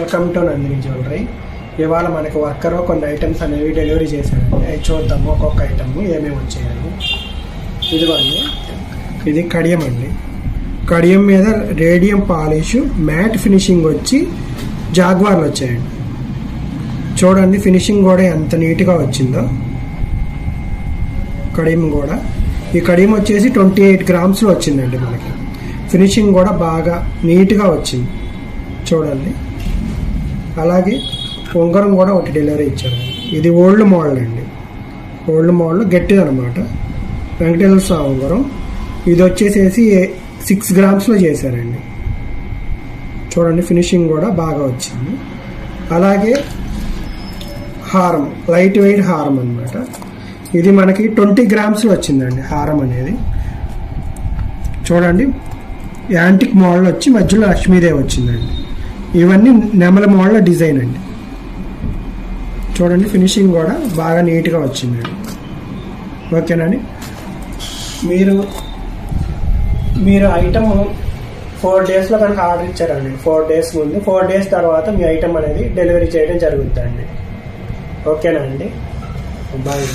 Welcome to Nandini jewellery. ఇవాళ మనకి worker కొన్ని ఐటమ్స్ అనేవి డెలివరీ చేశారండి. అవి చూద్దాము ఒక్కొక్క ఐటమ్ ఏమేమి వచ్చాయని. ఇదిగోండి, ఇది కడియం అండి. కడియం మీద రేడియం పాలిష్ మ్యాట్ ఫినిషింగ్ వచ్చి జాగ్వార్లు వచ్చాయండి. చూడండి ఫినిషింగ్ కూడా ఎంత నీట్గా వచ్చిందో. కడియం కూడా, ఈ కడియం వచ్చేసి 28 గ్రామ్స్లో వచ్చిందండి. మనకి ఫినిషింగ్ కూడా బాగా నీట్గా వచ్చింది చూడండి. అలాగే ఉంగరం కూడా ఒకటి డెలివరీ ఇచ్చారు. ఇది ఓల్డ్ మోడల్ అండి. ఓల్డ్ మోడల్ గట్టిది అనమాట. వెంకటేశ్వర స్వామి ఉంగరం. ఇది వచ్చేసేసి 6 గ్రామ్స్లో చేశారండి. చూడండి ఫినిషింగ్ కూడా బాగా వచ్చింది. అలాగే హారం, లైట్ వెయిట్ హారం అనమాట. ఇది మనకి 20 గ్రామ్స్లో వచ్చిందండి హారం అనేది. చూడండి యాంటిక్ మోడల్ వచ్చి మధ్యలో లక్ష్మీదేవి వచ్చిందండి. ఇవన్నీ నెమల మోడల్ డిజైన్ అండి. చూడండి ఫినిషింగ్ కూడా బాగా నీట్గా వచ్చిందండి. ఓకేనండి. మీరు ఐటమ్ 4 డేస్లో కనుక ఆర్డర్ ఇచ్చారండి, 4 డేస్ ముందు, 4 డేస్ తర్వాత మీ ఐటమ్ అనేది డెలివరీ చేయడం జరుగుతుందండి. ఓకేనా అండి. బాయ్.